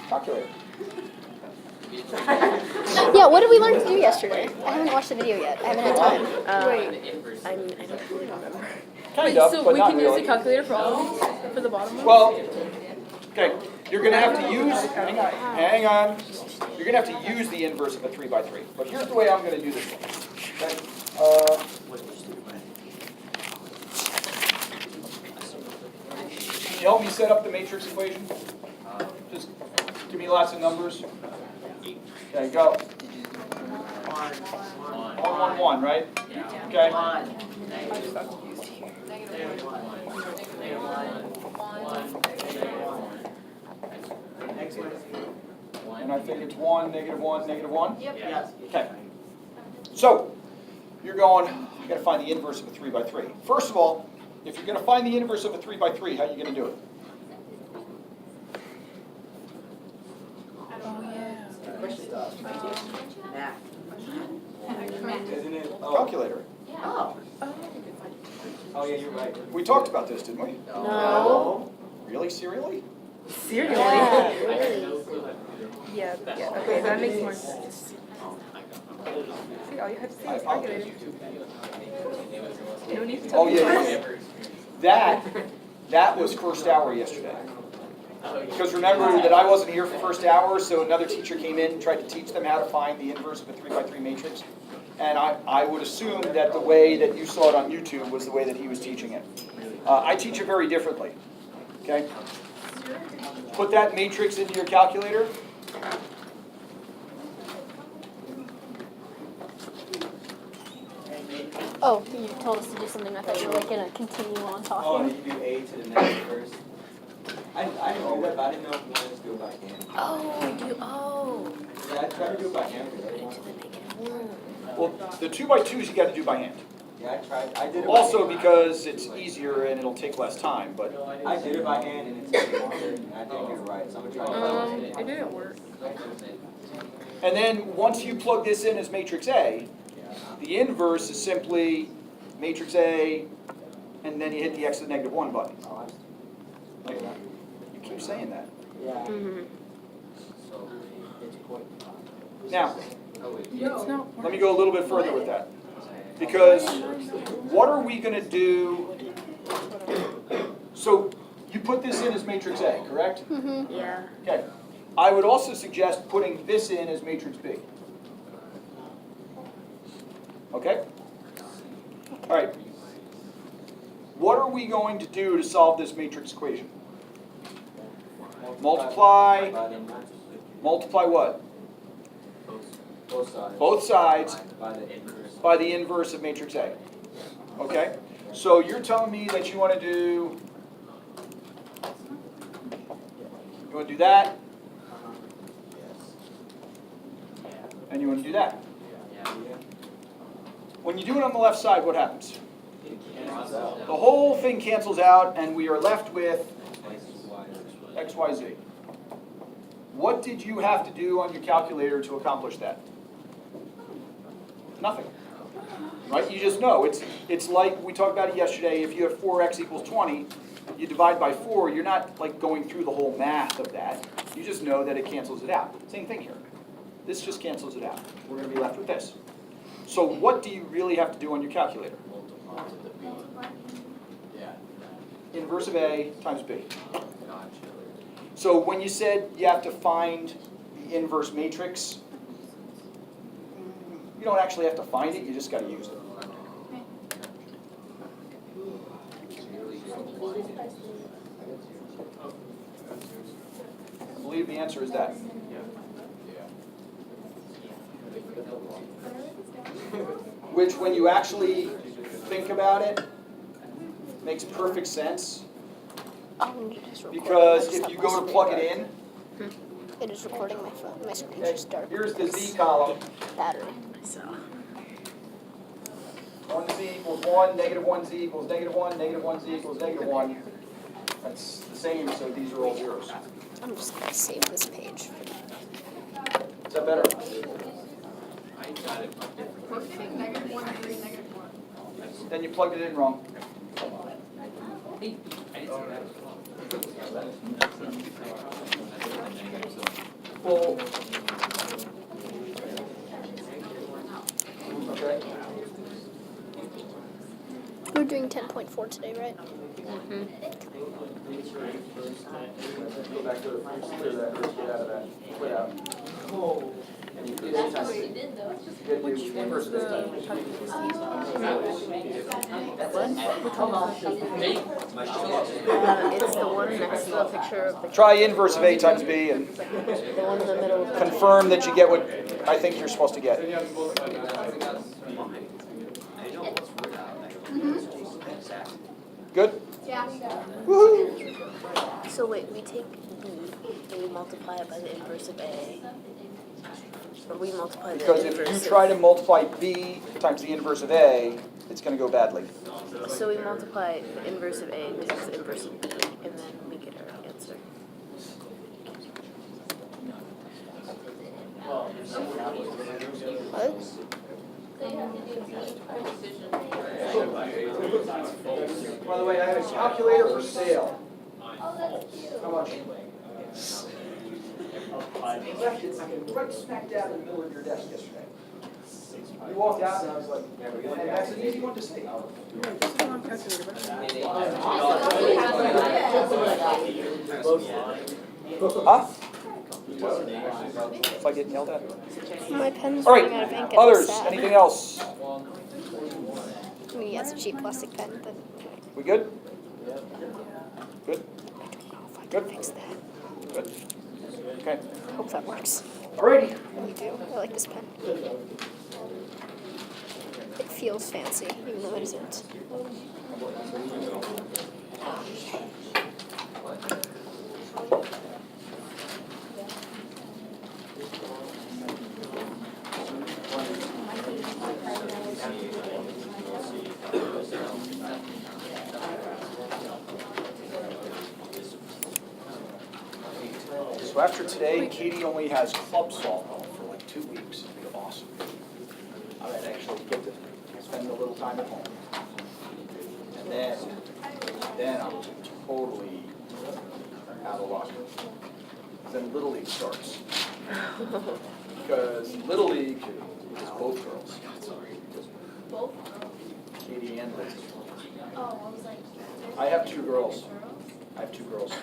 Calculator. Yeah, what did we learn to do yesterday? I haven't watched the video yet. I haven't had time. Wait, I don't really remember. Kind Wait, of, so but we not can really. use the calculator for all of these? For the bottom one? Well, okay, you're gonna have to use, hang on. You're gonna have to use the inverse of a 3 by 3. But here's the way I'm gonna do this one. Okay? Can you help me set up the matrix equation? Just give me lots of numbers. Okay, go. 1, 1, 1, right? Okay. And I think it's 1, negative 1, negative 1? Yes. Okay. So, you're going, you gotta find the inverse of a 3 by 3. First of all, if you're gonna find the inverse of a 3 by 3, how are you gonna do it? Isn't it? Calculator. Oh. Oh, yeah, you're right. We talked about this, didn't we? No. Really? Serially? Seriously? Yeah, okay, that makes more sense. See, all you have to say I is apologize. calculator. No need to tell Oh, me yeah, twice. yeah. That was first hour yesterday. Because remember that I wasn't here for first hour, so another teacher came in and tried to teach them how to find the inverse of a 3 by 3 matrix. And I would assume that the way that you saw it on YouTube was the way that he was teaching it. I teach it very differently. Okay? Put that matrix into your calculator. Oh, you told us to do something. I thought you were like gonna continue on Oh, talking. you do A to the next first. I didn't do that, but I didn't know if you wanted to do it by hand. Oh. Yeah, I tried to do it by hand. But I To the negative one. Well, the 2 by 2s you got to do by hand. yeah, I tried. I did it. Also by hand. because it's easier and it'll take less time, but I did it by hand and it took longer and I didn't get it right, so I'm gonna try It didn't work. and then once you plug this in as matrix A, the inverse is simply matrix A, and then you hit the x to the negative 1 button. Like, you keep saying that. Yeah. Now, It's not let me go a little bit further with that. Because what are we going to do? So you put this in as matrix A, correct? Yeah. Okay. I would also suggest putting this in as matrix B. Okay? All right. What are we going to do to solve this matrix equation? Multiply. Multiply what? Both sides. Both sides By the inverse. by the inverse of matrix A. Okay? So you're telling me that you want to do, you want to do that, and you want to do that. When you do it on the left side, what happens? The whole thing cancels out, and we are left with x, y, z. What did you have to do on your calculator to accomplish that? Nothing. Right? You just know. It's like we talked about it yesterday. If you have 4x equals 20, you divide by 4. You're not like going through the whole math of that. You just know that it cancels it out. Same thing here. This just cancels it out. We're going to be left with this. So what do you really have to do on your calculator? Inverse of A times B. So when you said you have to find the inverse matrix, you don't actually have to find it, you just got to use it. I believe the answer is that. Which, when you actually think about it, makes perfect sense. I'm just recording Because my if stuff you on go to screen. plug it in, It is recording my phone. My screen okay, just dark. here's the z column. Battery. So. 1z equals 1, negative 1z equals negative 1, negative 1z equals negative 1. That's the same, so these are all zeros. I'm just gonna save this page. Is that better? Then you plugged it in wrong. doing 10.4 today, right? Go back to the first, clear that, or get out of that, quit out. And you do that time. You gotta do inverse of that time. It's the one next to the picture of the Try inverse of A times B and one in the middle of the confirm that you get what I think you're supposed to get. Good? Yeah. Woohoo! So wait, we take B and we multiply it by the inverse of A. Or we multiply the Because if inverse you of... try to multiply B times the inverse of A, it's gonna go badly. So we multiply the inverse of A times the inverse of B, and then we get our answer. What? By the way, I have a calculator for sale. How much? Left it right smack dab in the middle of your desk yesterday. You walked out and I was like, and that's an easy one to say. Huh? If I get yelled at. My pen's All running out of ink right, and I'm others, sad. anything else? I mean, yeah, it's a cheap plastic pen, but We good? Good? I don't know if I Good. can fix that. Good. Okay. I hope that works. Alrighty. You do. I like this pen. It feels fancy, even though it isn't. So after today, Katie only has club softball for like 2 weeks. It'll be awesome. I might actually get to spend a little time at home. And then I'm totally out of luck. Then Little League starts. Because Little League is both girls. Katie and Liz. I have 2 girls. I have 2 girls. I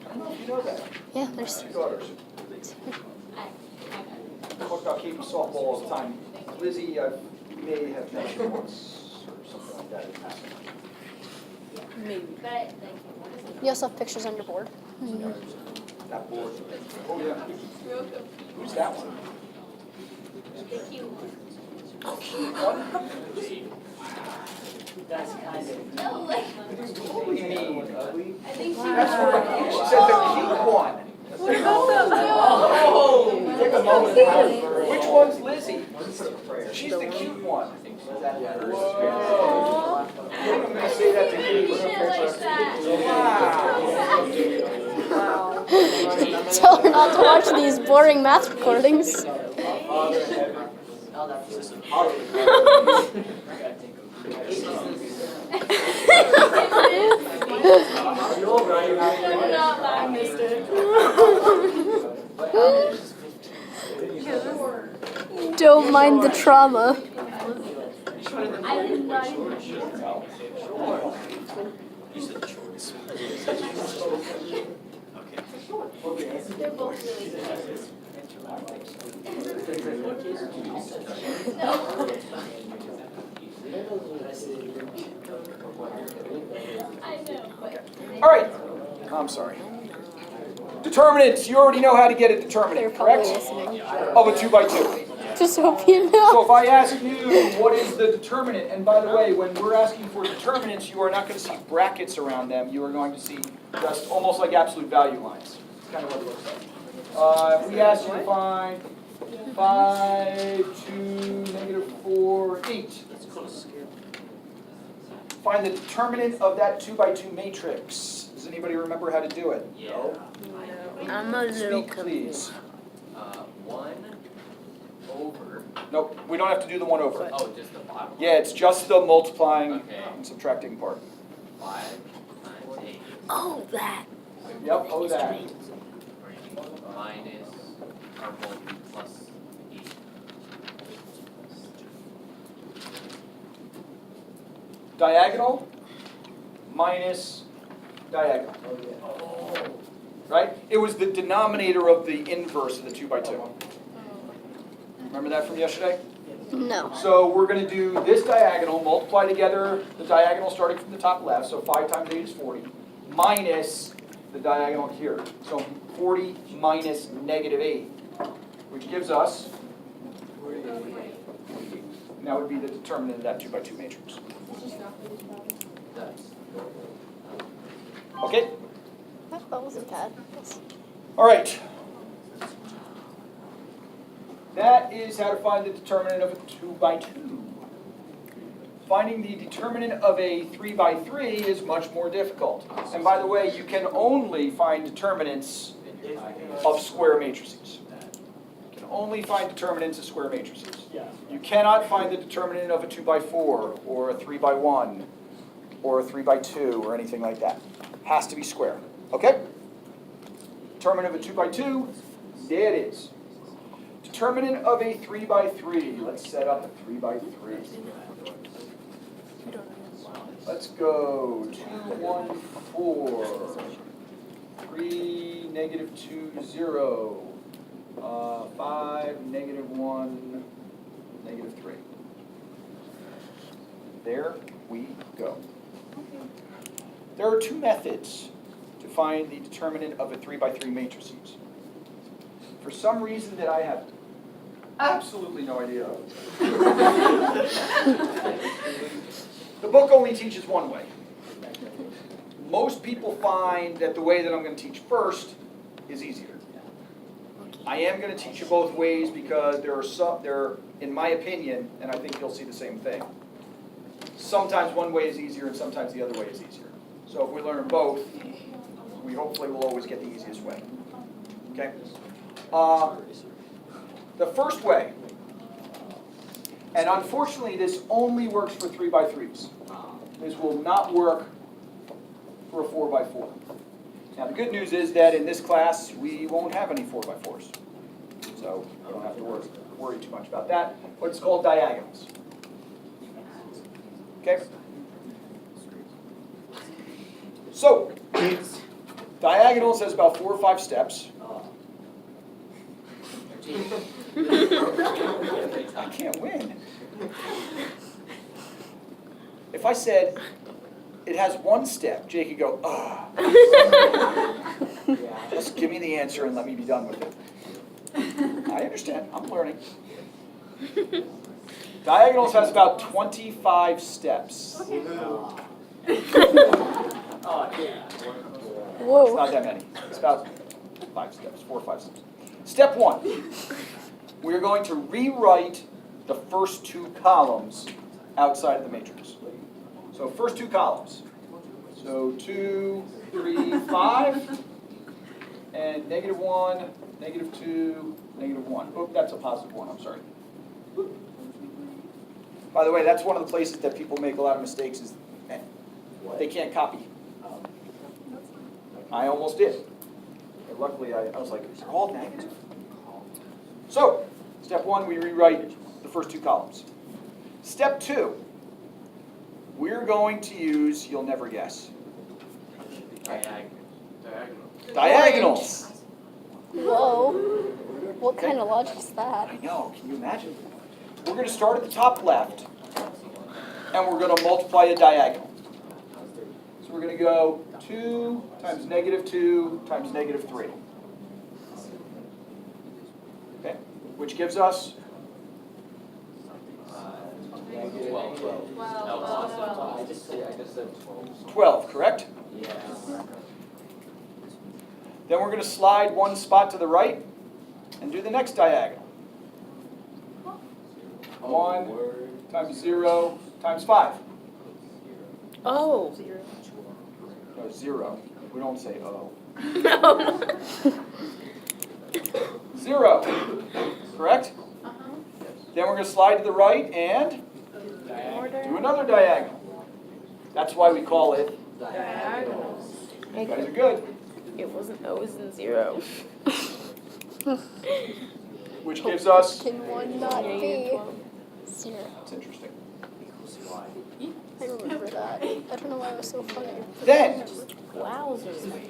don't know if you know that. Yeah, there's 2 daughters. I talk about Katie softball all the time. Lizzie, I may have mentioned once or something like that in passing. You also have pictures on your board. That board. Oh, yeah. Who's that one? The cute one? That's kind of. No, like. What do you mean? Ugly? That's what she said, the cute one. Oh, take a moment. Which one's Lizzie? She's the cute one. Whoa. I'm gonna say that to Katie. Wow. Tell her not to watch these boring math recordings. I missed it. Don't mind the trauma. All right. I'm sorry. Determinants. You already know how to get a They're determinant, probably correct? listening. Of a 2x2. Just hope you So know. if I ask you what is the determinant, and by the way, when we're asking for determinants, you are not going to see brackets around them. You are going to see just almost like absolute value lines. That's kind of what it looks like. If we ask you to find 5, 2, -4, 8. Find the determinant of that 2x2 matrix. Does anybody remember how to do it? I'm a little Speak, confused. please. 1 over. Nope, we don't have to do the 1 over. Oh, just the bottom. Yeah, it's just the multiplying Okay. and subtracting part. 5 times 8 Oh, that. Yep, oh that. minus our whole plus 8. diagonal minus diagonal. Right? It was the denominator of the inverse of the 2 by 2. Remember that from yesterday? No. So we're going to do this diagonal, multiply together the diagonal starting from the top left, so 5 times 8 is 40, minus the diagonal here. So 40 minus negative 8, which gives us, and that would be the determinant of that 2 by 2 matrix. Okay? That wasn't bad. All right. That is how to find the determinant of a 2 by 2. Finding the determinant of a 3 by 3 is much more difficult. And by the way, you can only find determinants of square matrices. You can only find determinants of square matrices. You cannot find the determinant of a 2 by 4 or a 3 by 1 or a 3 by 2 or anything like that. Has to be square. Okay? Determinant of a 2 by 2, there it is. Determinant of a 3 by 3. Let's set up a 3 by 3. Let's go 2, 1, 4, 3, negative 2, 0, 5, negative 1, negative 3. There we go. There are two methods to find the determinant of a 3 by 3 matrices. For some reason that I have absolutely no idea of. The book only teaches one way. Most people find that the way that I'm going to teach first is easier. I am going to teach you both ways because there, in my opinion, and I think you'll see the same thing, sometimes one way is easier and sometimes the other way is easier. So if we learn both, we hopefully will always get the easiest way. Okay? The first way, and unfortunately this only works for 3 by 3s. This will not work for a 4 by 4. Now the good news is that in this class we won't have any 4 by 4s. So you don't have to worry too much about that. But it's called diagonals. Okay? So, diagonals has about 4 or 5 steps. I can't win. If I said it has 1 step, Jake could go, ah. Just give me the answer and let me be done with it. I understand. I'm learning. Diagonals has about 25 steps. Whoa. It's not that many. It's about 5 steps, 4 or 5 steps. Step 1. We're going to rewrite the first 2 columns outside of the matrix. So first 2 columns. So 2, 3, 5, and negative 1, negative 2, negative 1. Oh, that's a positive 1, I'm sorry. By the way, that's one of the places that people make a lot of mistakes is they can't copy. I almost did. But luckily, I was like, they're all negative. So, step 1, we rewrite the first 2 columns. Step 2, we're going to use, you'll never guess, diagonals. Whoa. What kind of logic is that? I know, can you imagine? We're going to start at the top left, and we're going to multiply a diagonal. So we're going to go 2 times negative 2 times negative 3. Okay, which gives us 12, correct? Yeah. Then we're going to slide 1 spot to the right and do the next diagonal. 1 times 0 times 5. Oh. No, 0. We don't say oh. No. 0, correct? Then we're going to slide to the right and do another diagonal. That's why we call it. Diagonals. You guys are good. It wasn't O's and 0. Which gives us. Can one not be 0? That's interesting. I remember that. I don't know why it was so funny. Then, Wowzers.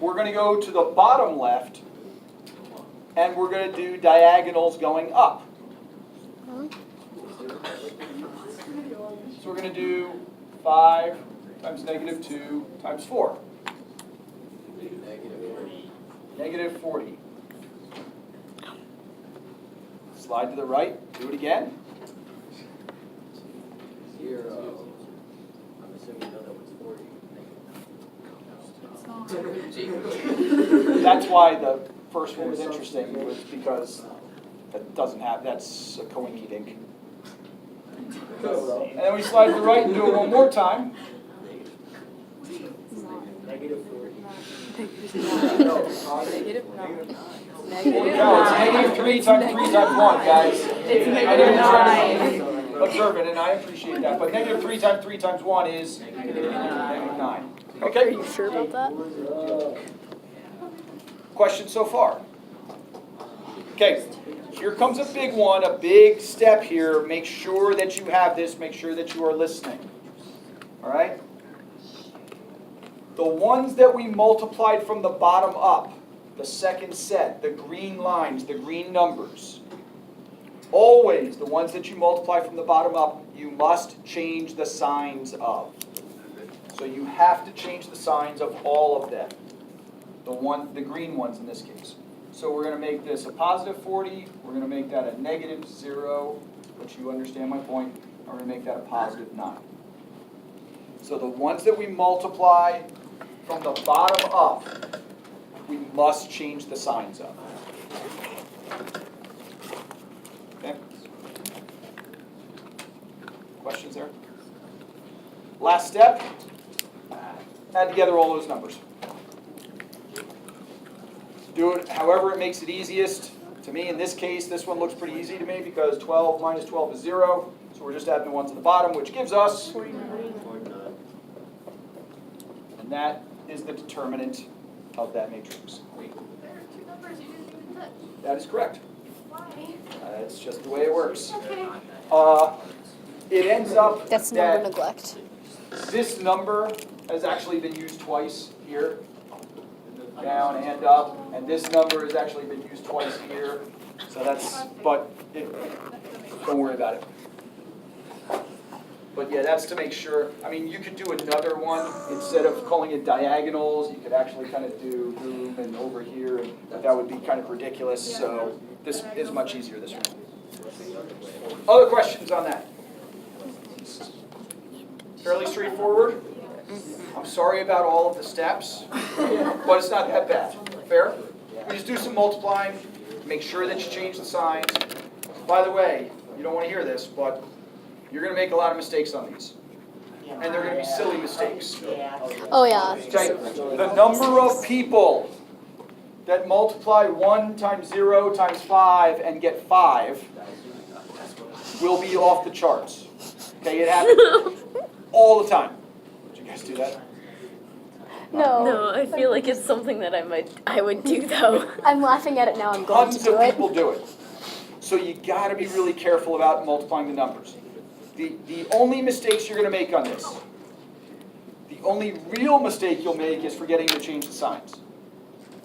we're going to go to the bottom left, and we're going to do diagonals going up. So we're going to do 5 times negative 2 times 4. Negative 40. Slide to the right, do it again. 0. I'm assuming you know that was 40. That's why the first one was interesting, was because that doesn't have, that's a coinky dink. And then we slide to the right and do it one more time. Negative 40. Negative 9. No, it's negative 3 times 3 times 1, guys. It's I negative know you're trying 9. to be observant, and I appreciate that, but negative 3 times 3 times 1 is negative 9. Are Okay, you sure about that? questions so far? Okay, here comes a big one, a big step here. Make sure that you have this, make sure that you are listening. All right? The ones that we multiplied from the bottom up, the second set, the green lines, the green numbers, always the ones that you multiply from the bottom up, you must change the signs of. So you have to change the signs of all of them. The green ones in this case. So we're going to make this a positive 40, we're going to make that a negative 0, which you understand my point, and we're going to make that a positive 9. So the ones that we multiply from the bottom up, we must change the signs of. Okay? Questions there? Last step, add together all those numbers. Do it however it makes it easiest. To me, in this case, this one looks pretty easy to me because 12 minus 12 is 0. So we're just adding the ones at the bottom, which gives us, 49. and that is the determinant of that matrix. There are 2 numbers you didn't even touch. That is correct. Why? It's just the way it works. Okay. It ends up That's number that neglect. this number has actually been used twice here, down and up, and this number has actually been used twice here. So that's, don't worry about it. But yeah, that's to make sure. I mean, you could do another one instead of calling it diagonals. You could actually kind of do boom and over here, but that would be kind of ridiculous. So this is much easier this way. Other questions on that? Fairly straightforward. I'm sorry about all of the steps, but it's not that bad. Fair? We just do some multiplying. Make sure that you change the signs. By the way, you don't want to hear this, but you're going to make a lot of mistakes on these. And they're going to be silly mistakes. Oh yeah. Okay, the number of people that multiply 1 times 0 times 5 and get 5 will be off the charts. Okay, it happens all the time. Did you guys do that? No. No, I feel like it's something that I would do though. I'm laughing at it now. I'm going to Tons do of it. people do it. So you got to be really careful about multiplying the numbers. The only mistakes you're going to make on this, the only real mistake you'll make is forgetting to change the signs.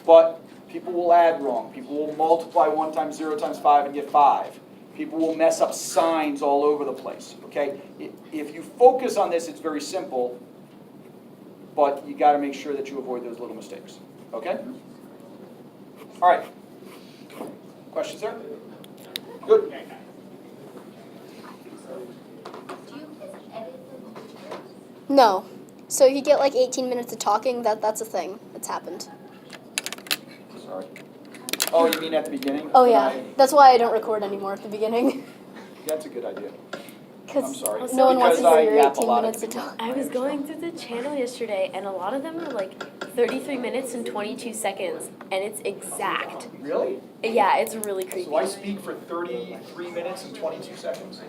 But people will add wrong. People will multiply 1 times 0 times 5 and get 5. People will mess up signs all over the place. Okay? If you focus on this, it's very simple, but you got to make sure that you avoid those little mistakes. Okay? All right. Questions there? Good. No. So you get like 18 minutes of talking. That's a thing. It's happened. Sorry. Oh, you mean at the beginning? Oh yeah. That's why I don't record anymore at the beginning. That's a good idea. I'm Because sorry. no one wants to Because I hear your yap a 18 lot at minutes the of talk. I was going through the channel yesterday, and a lot of them were like 33 minutes and 22 seconds, and it's exact. Really? Yeah, it's really creepy. So I speak for 33 minutes and 22 seconds?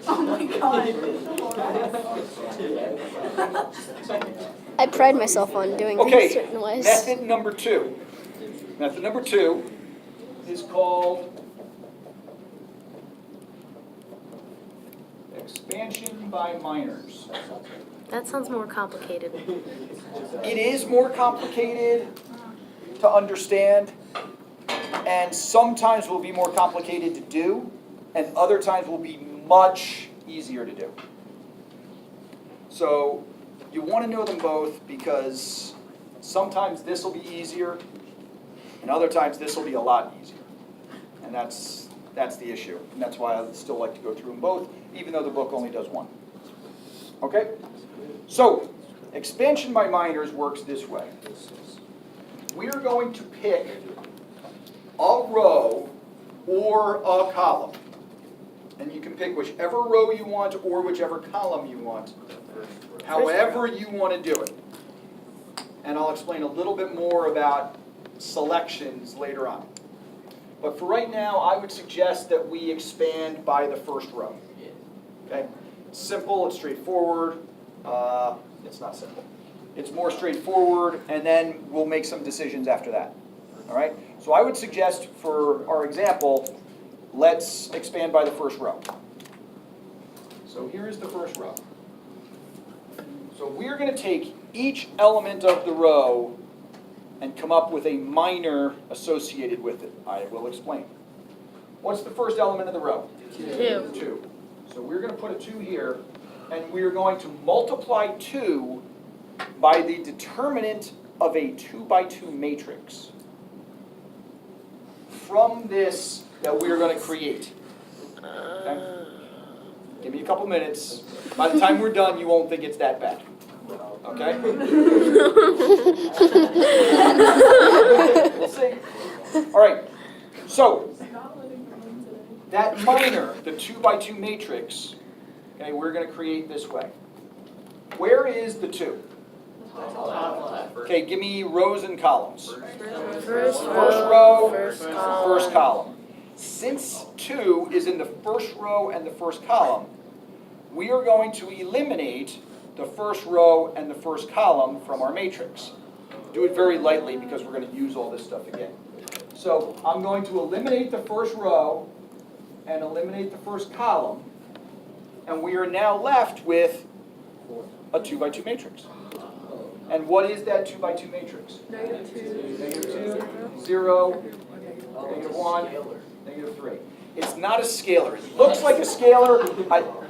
Oh my god. I pride myself on doing things Okay, certain ways. method number 2. Method number 2 is called expansion by minors. That sounds more complicated. It is more complicated to understand, and sometimes will be more complicated to do, and other times will be much easier to do. So you want to know them both because sometimes this will be easier, and other times this will be a lot easier. And that's the issue, and that's why I still like to go through them both, even though the book only does one. Okay? So, expansion by minors works this way. We are going to pick a row or a column. And you can pick whichever row you want or whichever column you want, however you want to do it. And I'll explain a little bit more about selections later on. But for right now, I would suggest that we expand by the first row. Okay? It's simple, it's straightforward. It's not simple. It's more straightforward, and then we'll make some decisions after that. All right? So I would suggest for our example, let's expand by the first row. So here is the first row. So we're going to take each element of the row and come up with a minor associated with it. I will explain. What's the first element of the row? 2. 2. So we're going to put a 2 here, and we're going to multiply 2 by the determinant of a 2 by 2 matrix from this that we're going to create. Okay? Give me a couple minutes. By the time we're done, you won't think it's that bad. Okay? We'll see. All right. So, that minor, the 2 by 2 matrix, okay, we're going to create this way. Where is the 2? Okay, give me rows and columns. First row, first column. First column. Since 2 is in the first row and the first column, we are going to eliminate the first row and the first column from our matrix. Do it very lightly because we're going to use all this stuff again. So I'm going to eliminate the first row and eliminate the first column, and we are now left with a 2 by 2 matrix. And what is that 2 by 2 matrix? -2, 0, -1, -3. It's not a scalar. It looks like a scalar.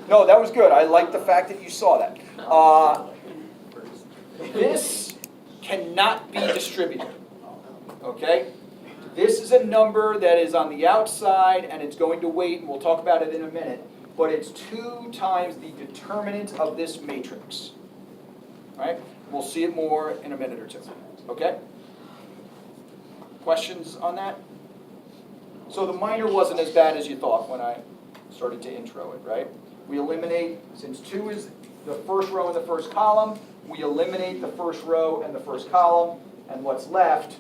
No, that was good. I like the fact that you saw that. This cannot be distributed. Okay? This is a number that is on the outside, and it's going to weight, and we'll talk about it in a minute, but it's 2 times the determinant of this matrix. All right? We'll see it more in a minute or two. Okay? Questions on that? So the minor wasn't as bad as you thought when I started to intro it, right? We eliminate, since 2 is the first row and the first column, we eliminate the first row and the first column, and what's left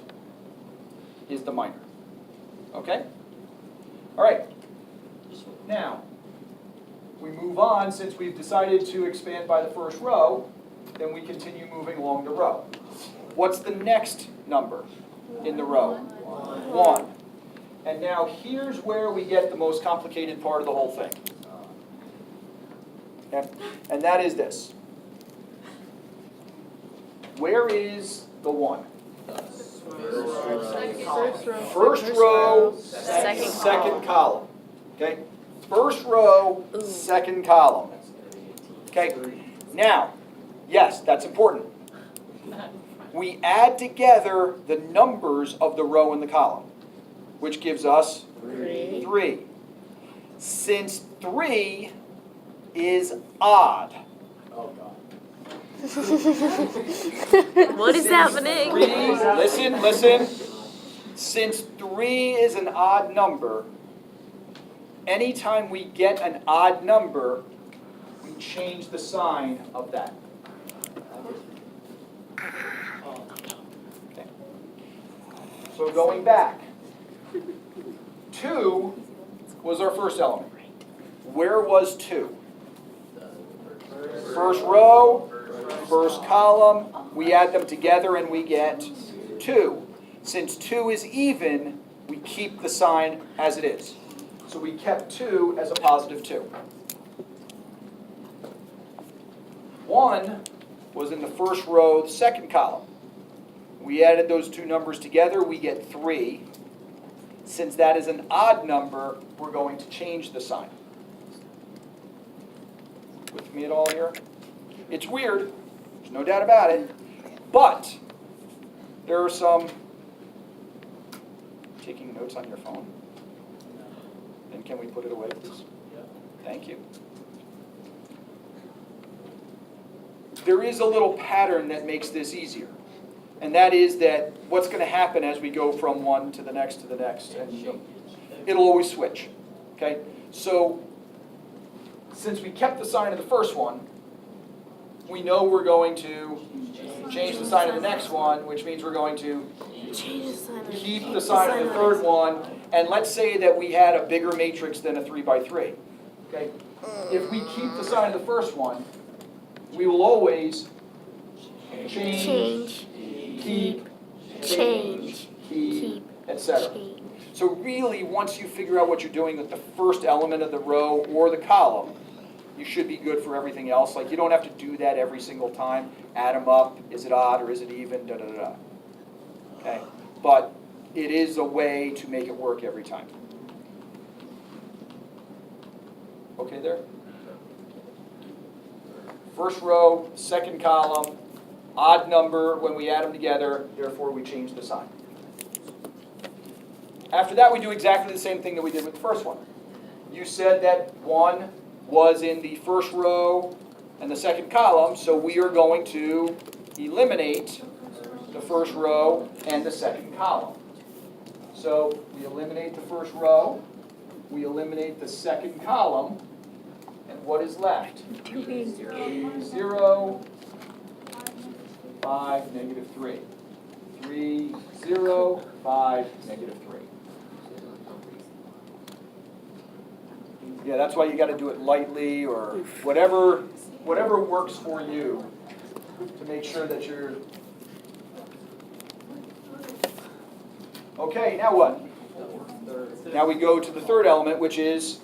is the minor. Okay? All right. Now, we move on. Since we've decided to expand by the first row, then we continue moving along the row. What's the next number in the row? 1. And now here's where we get the most complicated part of the whole thing. Okay? And that is this. Where is the 1? First row, second column. Okay? First row, second column. Okay? Now, yes, that's important. We add together the numbers of the row and the column, which gives us 3. Since 3 is odd. Oh, God. What is happening? 3, listen. Since 3 is an odd number, anytime we get an odd number, we change the sign of that. Okay. So going back, 2 was our first element. Where was 2? First row, first column, we add them together and we get 2. Since 2 is even, we keep the sign as it is. So we kept 2 as a positive 2. 1 was in the first row, the second column. We added those two numbers together, we get 3. Since that is an odd number, we're going to change the sign. With me at all here? It's weird, there's no doubt about it, but there are some, taking notes on your phone? And can we put it away, please? Thank you. There is a little pattern that makes this easier. And that is that what's going to happen as we go from one to the next, and it'll always switch. Okay? So, since we kept the sign of the first one, we know we're going to change the sign of the next one, which means we're going to Change the sign of keep the sign of the third one, and let's say that we had a bigger matrix than a 3x3. Okay? If we keep the sign of the first one, we will always change, keep, etc. change. So really, once you figure out what you're doing with the first element of the row or the column, you should be good for everything else. Like, you don't have to do that every single time. Add them up. Is it odd or is it even? Da da da da. Okay? But it is a way to make it work every time. Okay there? First row, second column, odd number when we add them together, therefore we change the sign. After that, we do exactly the same thing that we did with the first one. You said that 1 was in the first row and the second column, so we are going to eliminate the first row and the second column. So we eliminate the first row, we eliminate the second column, and what is left? 0, 5, negative 3. 3, 0, 5, negative 3. Yeah, that's why you got to do it lightly or whatever works for you to make sure that you're... Okay, now what? Now we go to the third element, which is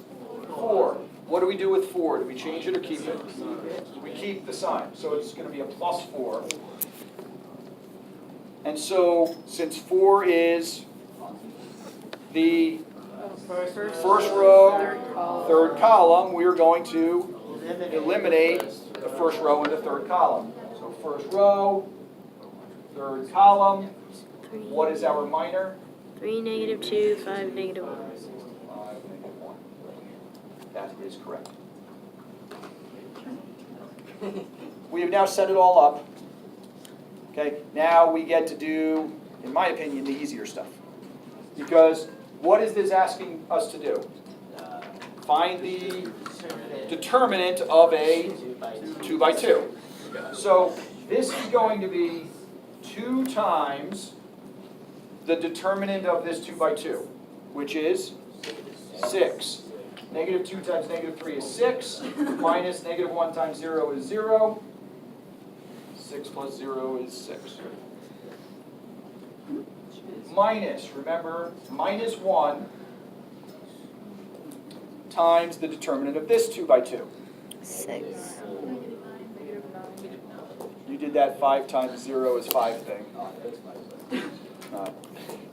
4. What do we do with 4? Do we change it or keep it? We keep the sign, so it's going to be a plus 4. And so, since 4 is the first row, third column, we are going to eliminate the first row and the third column. So first row, third column, what is our minor? 3, negative 2, 5, negative 1. 5, negative 1. That is correct. We have now set it all up. Okay, now we get to do, in my opinion, the easier stuff. Because what is this asking us to do? Find the determinant of a 2x2. So this is going to be 2 times the determinant of this 2x2, which is 6. Negative 2 times negative 3 is 6, minus negative 1 times 0 is 0. 6 plus 0 is 6. Minus, remember, minus 1 times the determinant of this 2x2. 6. You did that 5 times 0 is 5 thing.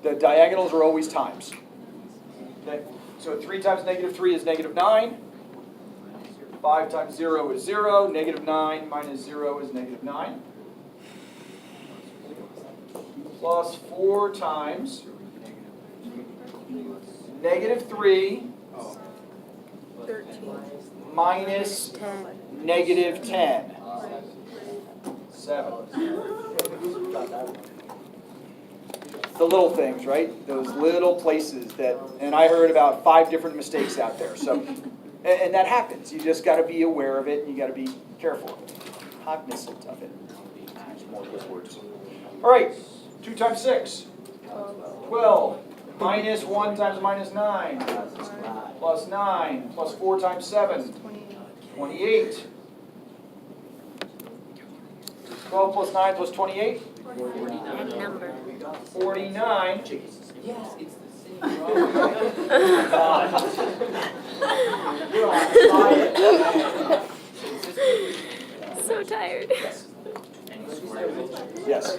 The diagonals are always times. Okay? So 3 times negative 3 is negative 9. 5 times 0 is 0. Negative 9 minus 0 is negative 9. Plus 4 times negative 3 minus 10. negative 10. 7. The little things, right? Those little places that, and I heard about 5 different mistakes out there. So, and that happens. You just got to be aware of it, and you got to be careful of it, cognizant of it. Use more of those words. All right, 2 times 6, 12. Minus 1 times minus 9, plus 9, plus 4 times 7, 28. 12 plus 9 plus 28. Any number. 49. Yes, it's the same. so tired. Yes. Yes.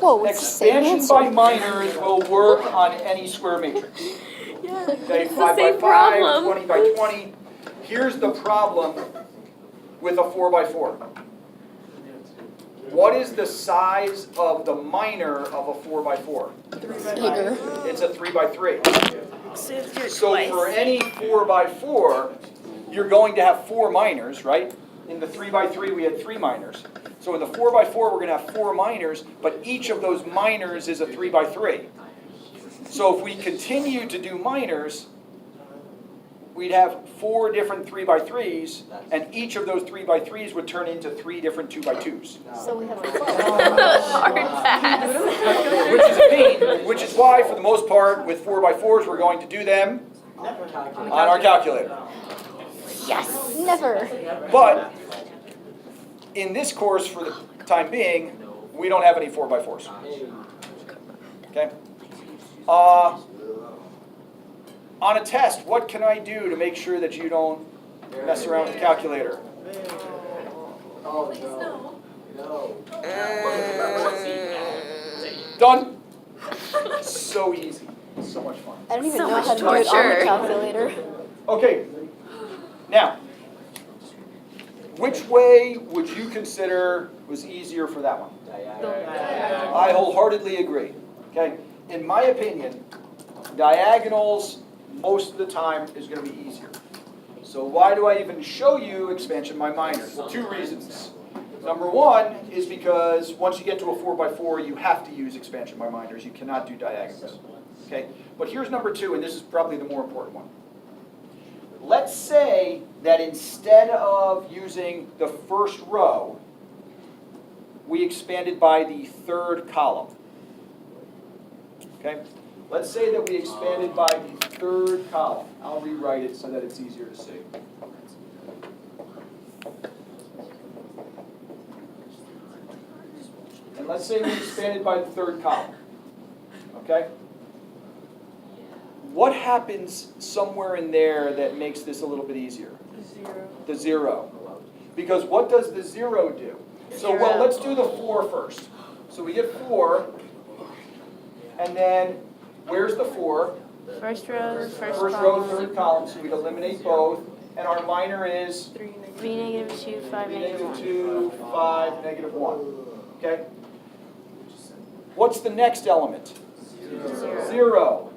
Whoa, it's the same Expansion answer. by minors will work on any square matrix. Yeah. Okay, It's 5 the by same 5, problem. 20 by 20. Here's the problem with a 4 by 4. What is the size of the minor of a 4 by 4? Either. It's a 3 by 3. So you have to do it So twice. for any 4 by 4, you're going to have 4 minors, right? In the 3 by 3, we had 3 minors. So in the 4 by 4, we're going to have 4 minors, but each of those minors is a 3 by 3. So if we continue to do minors, we'd have 4 different 3 by 3s, and each of those 3 by 3s would turn into 3 different 2 by 2s. So we have Hard pass. Which is a pain, which is why, for the most part, with 4 by 4s, we're going to do them on our calculator. Yes. Never. But in this course, for the time being, we don't have any 4 by 4s. Okay? On a test, what can I do to make sure that you don't mess around with the calculator? Please no. Done? So easy. So much fun. I don't even So know much how to do it on torture. the calculator. Okay. Now, which way would you consider was easier for that one? I wholeheartedly agree. Okay? In my opinion, diagonals most of the time is going to be easier. So why do I even show you expansion by minors? Well, 2 reasons. Number 1 is because once you get to a 4 by 4, you have to use expansion by minors. You cannot do diagonals. Okay? But here's number 2, and this is probably the more important one. Let's say that instead of using the first row, we expanded by the 3rd column. Okay? Let's say that we expanded by the 3rd column. I'll rewrite it so that it's easier to see. And let's say we expanded by the 3rd column. Okay? What happens somewhere in there that makes this a little bit easier? The 0. Because what does the 0 do? So, well, let's do the 4 first. So we get 4, and then where's the 4? First row, First row, 3rd column, so we'd eliminate both. And our minor is 3, -2, 5, 3, -1. -2, 5, -1. Okay? What's the next element? 0.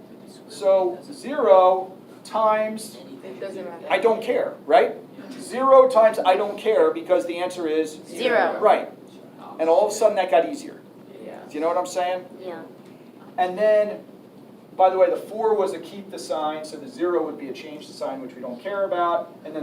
So 0 times It doesn't matter. I don't care, right? 0 times I don't care because the answer is 0. right. And all of a sudden that got easier. Do you know what I'm saying? Yeah. And then, by the way, the 4 was a keep the sign, so the 0 would be a change the sign, which we don't care about. And then